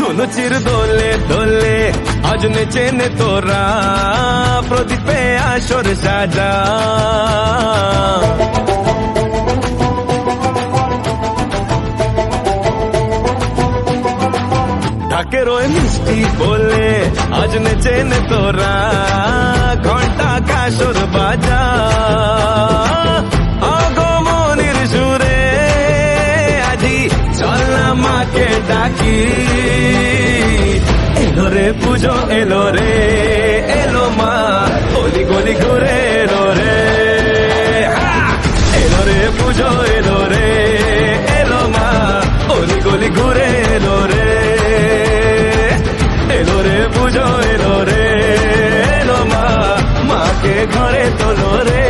ধুনুচির দোলে দোলে আজ নেচে নে তোরা, প্রদীপে আসর সাজা। ঢাকের ওই মিষ্টি বলে আজ নেচে নে তোরা, ঘন্টা কাসর বাজা। আগমনের সুরে আজি চল না মাকে ডাকি, এলো রে পুজো এলো রে, এলো মা গলি গলি ঘুরে এলো রে। এলো রে পুজো এলো রে, এলো মা গলি গলি ঘুরে এলো রে। এলো রে পুজো এলো রে, এলো মা মাকে ঘরে তোলো রে।